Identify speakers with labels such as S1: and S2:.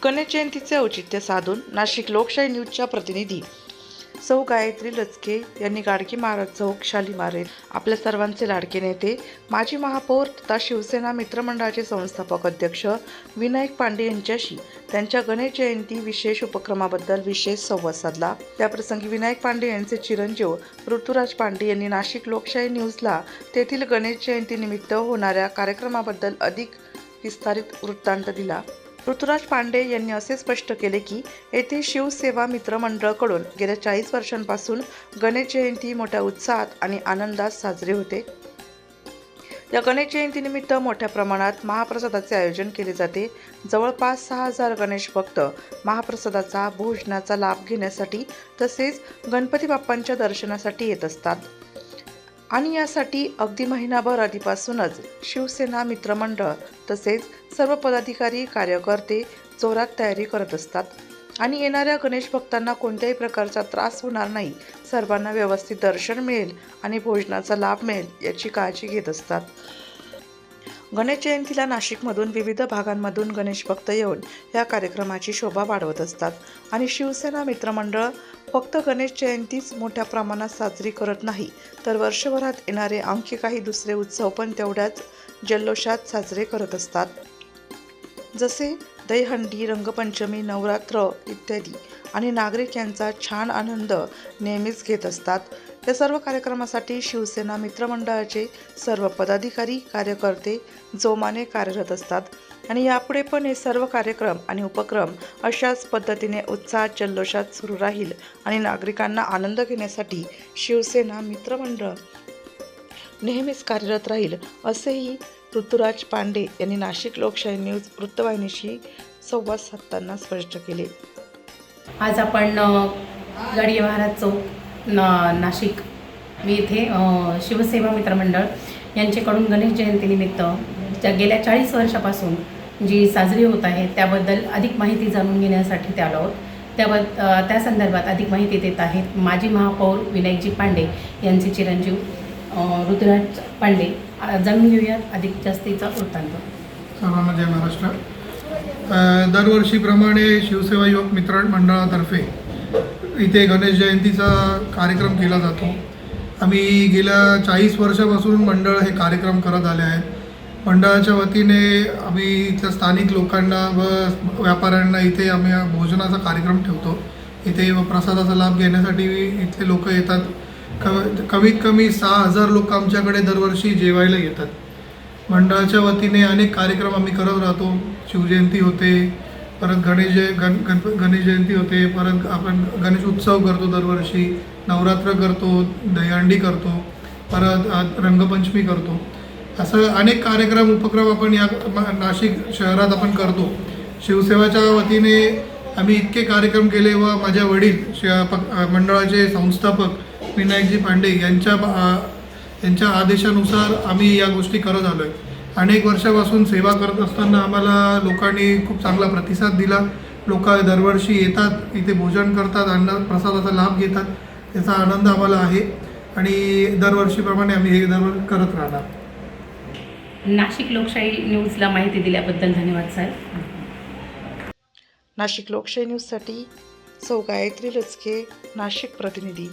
S1: गणेश जयंतीचे औचित्य साधून नाशिक लोकशाही न्यूजच्या प्रतिनिधी सौ गायत्री लचके यांनी गाडगे महाराज चौक शालीमार आपल्या सर्वांचे लाडके नेते माजी महापौर तथा शिवसेना मित्रमंडळाचे संस्थापक अध्यक्ष विनायक पांडे यांच्याशी त्यांच्या गणेश जयंती विशेष उपक्रमाबद्दल विशेष संवाद साधला। त्याप्रसंगी विनायक पांडे यांचे चिरंजीव ऋतुराज पांडे यांनी नाशिक लोकशाही न्यूजला तेथील गणेश जयंतीनिमित्त होणाऱ्या कार्यक्रमाबद्दल अधिक विस्तारित वृत्तांत दिला। ऋतुराज पांडे यांनी असे स्पष्ट केले की येथे शिवसेवा मित्रमंडळाकडून गेल्या 40 वर्षांपासून गणेश जयंती मोठ्या उत्साहात आणि आनंदात साजरी होते। या गणेश जयंतीनिमित्त मोठ्या प्रमाणात महाप्रसादाचे आयोजन केले जाते। जवळपास 6000 गणेश भक्त महाप्रसादाचा भोजनाचा लाभ घेण्यासाठी तसेच गणपती बाप्पांच्या दर्शनासाठी येत असतात आणि यासाठी अगदी महिनाभर आधीपासूनच शिवसेना मित्रमंडळ तसेच सर्व पदाधिकारी कार्यकर्ते जोरात तयारी करत असतात आणि येणाऱ्या गणेश भक्तांना कोणत्याही प्रकारचा त्रास होणार नाही, सर्वांना व्यवस्थित दर्शन मिळेल आणि भोजनाचा लाभ मिळेल याची काळजी घेत असतात। गणेश जयंतीला नाशिकमधून विविध भागांमधून गणेश भक्त येऊन या कार्यक्रमाची शोभा वाढवत असतात आणि शिवसेना मित्रमंडळ फक्त गणेश जयंतीच मोठ्या प्रमाणात साजरी करत नाही तर वर्षभरात येणारे आणखी काही दुसरे उत्सव पण तेवढ्याच जल्लोषात साजरे करत असतात, जसे दहीहंडी, रंगपंचमी, नवरात्र इत्यादी आणि नागरिक यांचा छान आनंद नेहमीच घेत असतात। या सर्व कार्यक्रमासाठी शिवसेना मित्रमंडळाचे सर्व पदाधिकारी कार्यकर्ते जोमाने कार्यरत असतात आणि यापुढे पण हे सर्व कार्यक्रम आणि उपक्रम अशाच पद्धतीने उत्साहात जल्लोषात सुरू राहील आणि नागरिकांना आनंद घेण्यासाठी शिवसेना मित्रमंडळ नेहमीच कार्यरत राहील, असेही ऋतुराज पांडे यांनी नाशिक लोकशाही न्यूज वृत्तवाहिनीशी संवाद साधताना स्पष्ट केले।
S2: आज आपण गाडगे महाराज चौक नाशिक येथे शिवसेना मित्रमंडळ यांच्याकडून गणेश जयंतीनिमित्त गेल्या 40 वर्षापासून जी साजरी होत आहे त्याबद्दल अधिक माहिती जाणून घेण्यासाठी ते आलो आहोत। त्या संदर्भात अधिक माहिती देत आहेत माजी महापौर विनायकजी पांडे यांचे चिरंजीव ऋतुराज पांडे। जाणून घेऊयात अधिक जास्तीचा वृत्तांत।
S3: सर्वांना जय महाराष्ट्र। दरवर्षीप्रमाणे शिवसेवा युवक मित्र मंडळातर्फे इथे गणेश जयंतीचा कार्यक्रम केला जातो। आम्ही गेल्या 40 वर्षापासून मंडळ हे कार्यक्रम करत आले आहेत। मंडळाच्या वतीने आम्ही इथल्या स्थानिक लोकांना व व्यापाऱ्यांना इथे आम्ही भोजनाचा कार्यक्रम ठेवतो। इथे प्रसादाचा लाभ घेण्यासाठी इथले लोक येतात। कमीत कमी 6000 लोक आमच्याकडे दरवर्षी जेवायला येतात। मंडळाच्या वतीने अनेक कार्यक्रम आम्ही करत राहतो। शिवजयंती होते, परत गणेश जयंती होते, परत आपण गणेश उत्सव करतो दरवर्षी, नवरात्र करतो, दहीहंडी करतो, परत रंगपंचमी करतो। असं अनेक कार्यक्रम उपक्रम आपण या नाशिक शहरात आपण करतो। शिवसेवाच्या वतीने आम्ही इतके कार्यक्रम केले व माझ्या वडील मंडळाचे संस्थापक विनायकजी पांडे यांच्या आदेशानुसार आम्ही या गोष्टी करत आलो आहे। अनेक वर्षापासून सेवा करत असताना आम्हाला लोकांनी खूप चांगला प्रतिसाद दिला। लोक दरवर्षी येतात, इथे भोजन करतात, अन्न प्रसादाचा लाभ घेतात, त्याचा आनंद आम्हाला आहे आणि दरवर्षीप्रमाणे आम्ही हे दरवर्षी करत राहणार।
S2: नाशिक लोकशाही न्यूजला माहिती दिल्याबद्दल धन्यवाद साहेब।
S1: नाशिक लोकशाही न्यूजसाठी सौ गायत्री लचके, नाशिक प्रतिनिधी।